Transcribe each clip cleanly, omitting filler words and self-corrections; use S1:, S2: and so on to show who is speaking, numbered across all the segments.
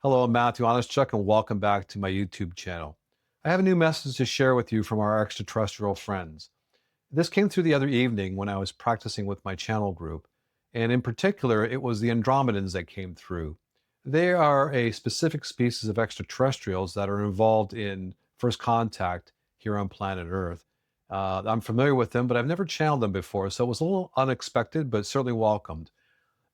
S1: Hello, I'm Matthew Honestchuk, and welcome back to my YouTube channel. I have a new message to share with you from our extraterrestrial friends. This came through the other evening when I was practicing with my channel group, and in particular, it was the Andromedans that came through. They are a specific species of extraterrestrials that are involved in first contact here on planet Earth. I'm familiar with them, but I've never channeled them before, so it was a little unexpected, but certainly welcomed.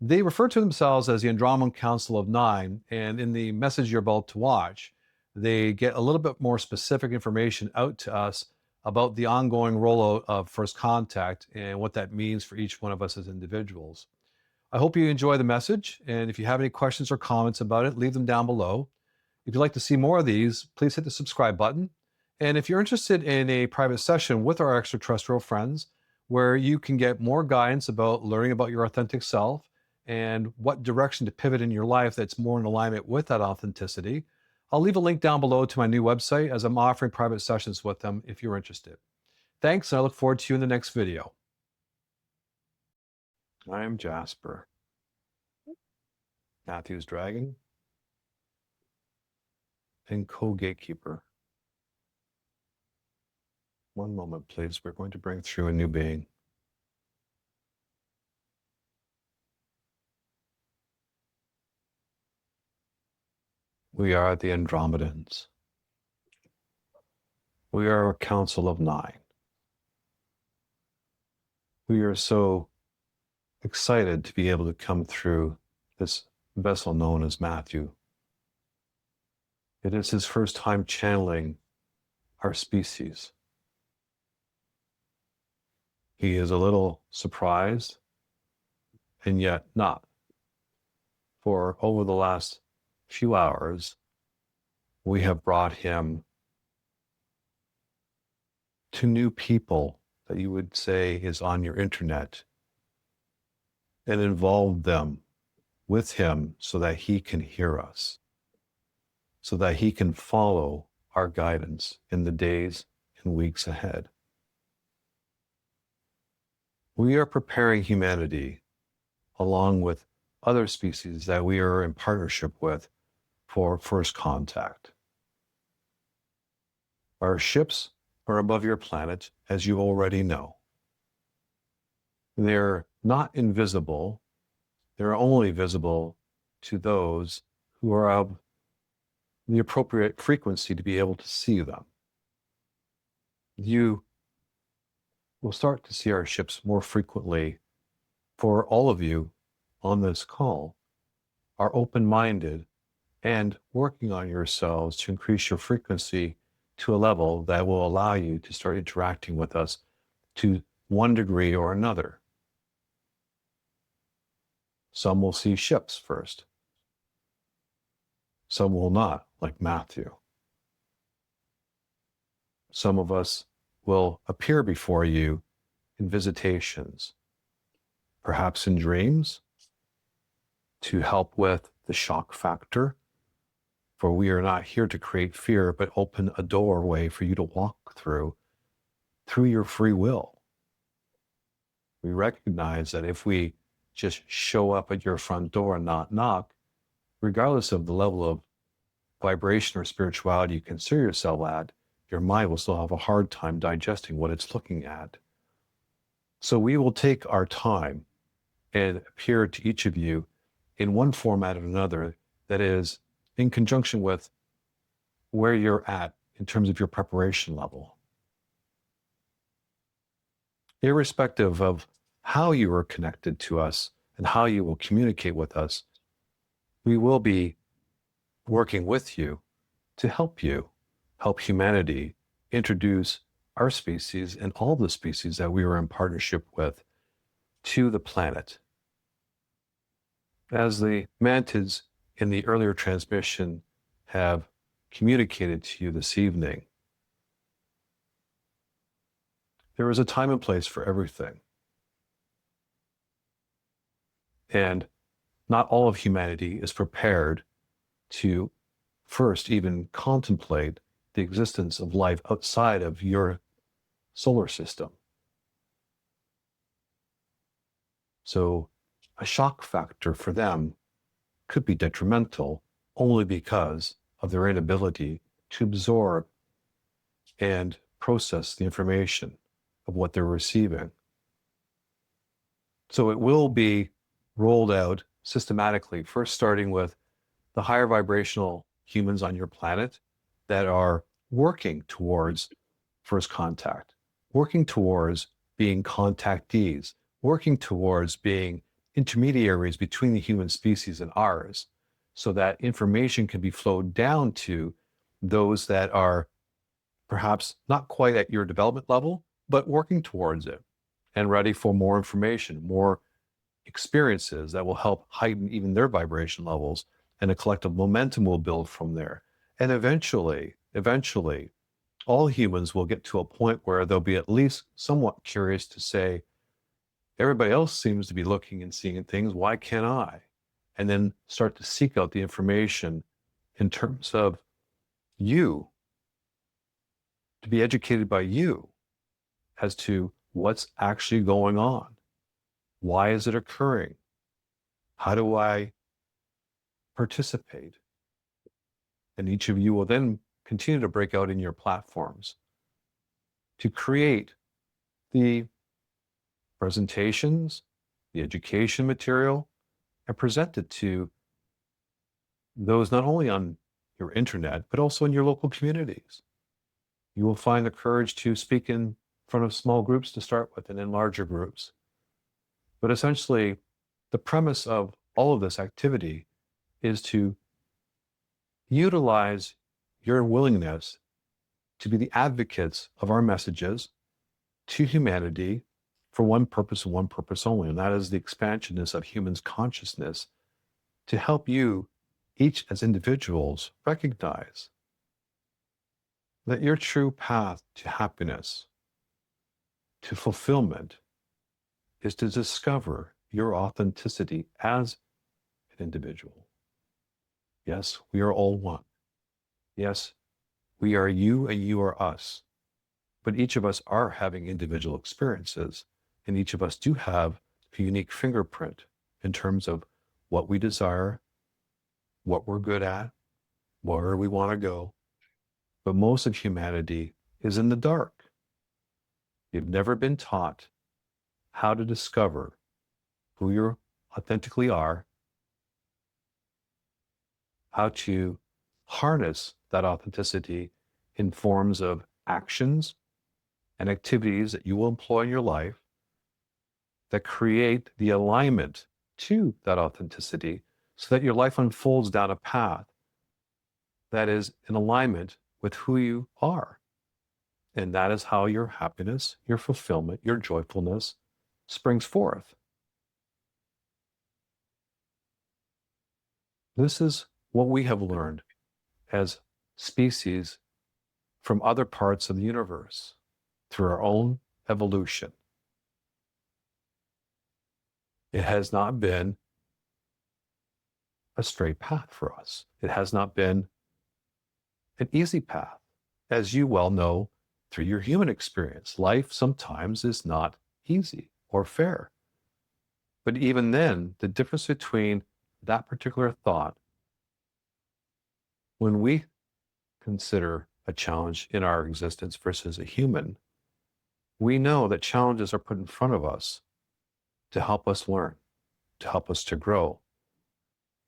S1: They refer to themselves as the Andromedan Council of Nine, and in the message you're about to watch, they get a little bit more specific information out to us about the ongoing rollout of first contact and what that means for each one of us as individuals. I hope you enjoy the message, and if you have any questions or comments about it, leave them down below. If you'd like to see more of these, please hit the subscribe button. And if you're interested in a private session with our extraterrestrial friends, where you can get more guidance about learning about your authentic self and what direction to pivot in your life that's more in alignment with that authenticity, I'll leave a link down below to my new website as I'm offering private sessions with them if you're interested. Thanks, and I look forward to you in the next video. I'm Jasper, Matthew's dragon, and co-gatekeeper. One moment, please. We're going to bring through a new being. We are the Andromedans. We are a council of 9. We are so excited to be able to come through this vessel known as Matthew. It is his first time channeling our species. He is a little surprised, and yet not. For over the last few hours, we have brought him to new people that you would say is on your internet and involved them with him so that he can hear us, so that he can follow our guidance in the days and weeks ahead. We are preparing humanity, along with other species that we are in partnership with, for first contact. Our ships are above your planet, as you already know. They're not invisible. They're only visible to those who are of the appropriate frequency to be able to see them. You will start to see our ships more frequently. For all of you on this call are open-minded and working on yourselves to increase your frequency to a level that will allow you to start interacting with us to one degree or another. Some will see ships first. Some will not, like Matthew. Some of us will appear before you in visitations, perhaps in dreams, to help with the shock factor. For we are not here to create fear, but open a doorway for you to walk through your free will. We recognize that if we just show up at your front door and not knock, regardless of the level of vibration or spirituality you consider yourself at, your mind will still have a hard time digesting what it's looking at. So we will take our time and appear to each of you in one format or another that is in conjunction with where you're at in terms of your preparation level. Irrespective of how you are connected to us and how you will communicate with us, we will be working with you to help humanity introduce our species and all the species that we are in partnership with to the planet. As the mantids in the earlier transmission have communicated to you this evening, there is a time and place for everything. And not all of humanity is prepared to first even contemplate the existence of life outside of your solar system. So a shock factor for them could be detrimental only because of their inability to absorb and process the information of what they're receiving. So it will be rolled out systematically, first starting with the higher vibrational humans on your planet that are working towards first contact, working towards being contactees, working towards being intermediaries between the human species and ours, so that information can be flowed down to those that are perhaps not quite at your development level, but working towards it and ready for more information, more experiences that will help heighten even their vibration levels, and a collective momentum will build from there. And eventually, all humans will get to a point where they'll be at least somewhat curious to say, everybody else seems to be looking and seeing things, why can't I? And then start to seek out the information in terms of you, to be educated by you as to what's actually going on. Why is it occurring? How do I participate? And each of you will then continue to break out in your platforms to create the presentations, the education material, and present it to those not only on your internet, but also in your local communities. You will find the courage to speak in front of small groups to start with and in larger groups. But essentially, the premise of all of this activity is to utilize your willingness to be the advocates of our messages to humanity for one purpose and one purpose only, and that is the expansionness of humans' consciousness, to help you, each as individuals, recognize that your true path to happiness, to fulfillment, is to discover your authenticity as an individual. Yes, we are all one. Yes, we are you and you are us. But each of us are having individual experiences, and each of us do have a unique fingerprint in terms of what we desire, what we're good at, where we want to go. But most of humanity is in the dark. You've never been taught how to discover who you authentically are, how to harness that authenticity in forms of actions and activities that you will employ in your life that create the alignment to that authenticity, so that your life unfolds down a path that is in alignment with who you are. And that is how your happiness, your fulfillment, your joyfulness springs forth. This is what we have learned as species from other parts of the universe through our own evolution. It has not been a straight path for us. It has not been an easy path. As you well know through your human experience, life sometimes is not easy or fair. But even then, the difference between that particular thought, when we consider a challenge in our existence versus a human, we know that challenges are put in front of us to help us learn, to help us to grow.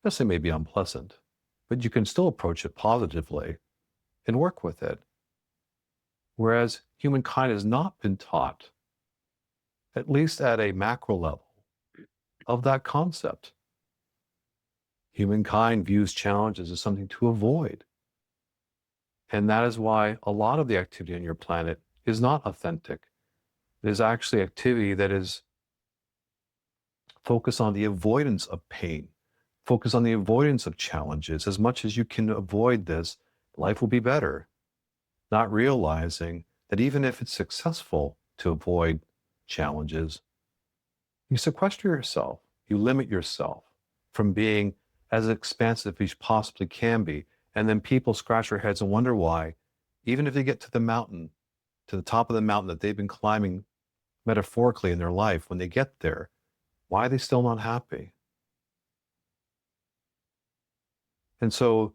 S1: Yes, they may be unpleasant, but you can still approach it positively and work with it. Whereas humankind has not been taught, at least at a macro level, of that concept. Humankind views challenges as something to avoid. And that is why a lot of the activity on your planet is not authentic. It is actually activity that is focused on the avoidance of pain, focus on the avoidance of challenges. As much as you can avoid this, life will be better. Not realizing that even if it's successful to avoid challenges, you sequester yourself, you limit yourself from being as expansive as you possibly can be. And then people scratch their heads and wonder why, even if they get to the mountain, to the top of the mountain that they've been climbing metaphorically in their life, when they get there, why are they still not happy? And so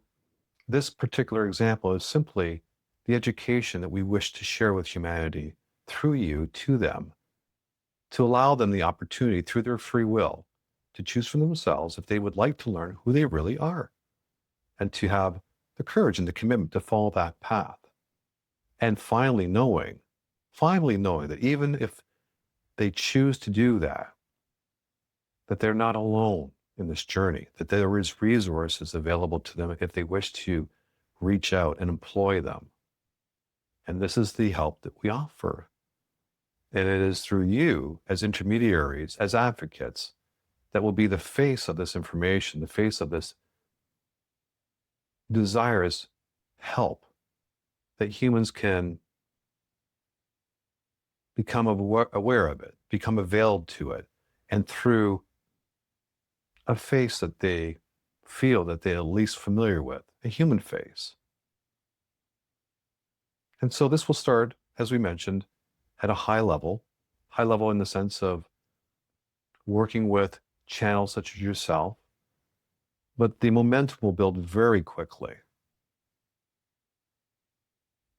S1: this particular example is simply the education that we wish to share with humanity through you to them, to allow them the opportunity through their free will to choose for themselves if they would like to learn who they really are and to have the courage and the commitment to follow that path. And finally knowing that even if they choose to do that, that they're not alone in this journey, that there is resources available to them if they wish to reach out and employ them. And this is the help that we offer. And it is through you as intermediaries, as advocates, that will be the face of this information, the face of this desires help, that humans can become aware of it, become availed to it, and through a face that they feel that they're least familiar with, a human face. And so this will start, as we mentioned, at a high level in the sense of working with channels such as yourself, but the momentum will build very quickly.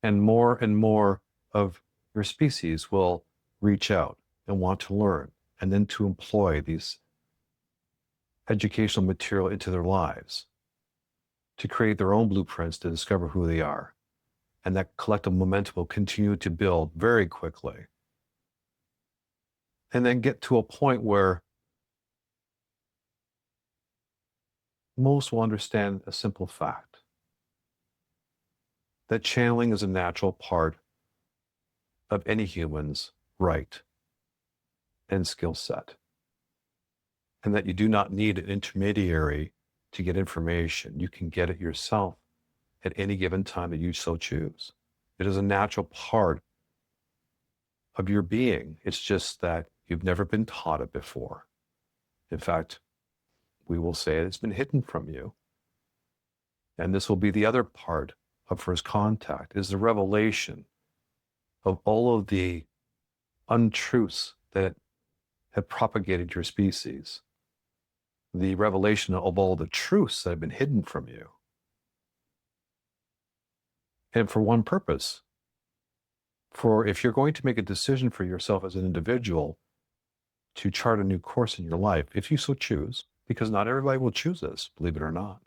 S1: And more of your species will reach out and want to learn, and then to employ these educational material into their lives, to create their own blueprints to discover who they are. And that collective momentum will continue to build very quickly. And then get to a point where most will understand a simple fact that channeling is a natural part of any human's right and skill set, and that you do not need an intermediary to get information. You can get it yourself at any given time that you so choose. It is a natural part of your being. It's just that you've never been taught it before. In fact, we will say it's been hidden from you. And this will be the other part of first contact, is the revelation of all of the untruths that have propagated your species, the revelation of all the truths that have been hidden from you. And for one purpose, for if you're going to make a decision for yourself as an individual to chart a new course in your life, if you so choose, because not everybody will choose this, believe it or not.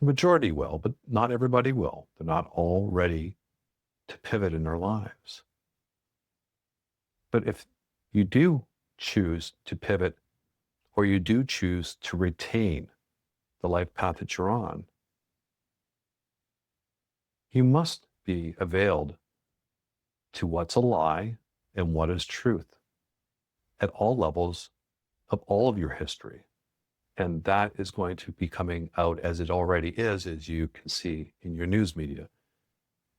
S1: The majority will, but not everybody will. They're not all ready to pivot in their lives. But if you do choose to pivot, or you do choose to retain the life path that you're on, you must be availed to what's a lie and what is truth at all levels of all of your history. And that is going to be coming out as it already is, as you can see in your news media,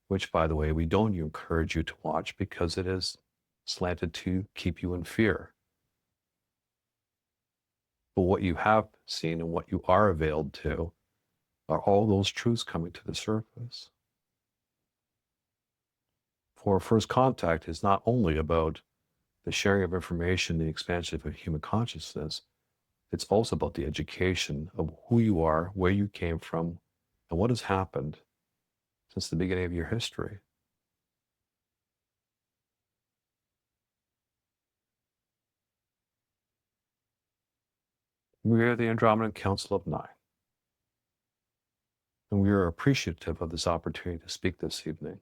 S1: which, by the way, we don't encourage you to watch because it is slanted to keep you in fear. But what you have seen and what you are availed to are all those truths coming to the surface. For first contact is not only about the sharing of information, the expansion of human consciousness, it's also about the education of who you are, where you came from, and what has happened since the beginning of your history. We are the Andromedan Council of Nine, and we are appreciative of this opportunity to speak this evening.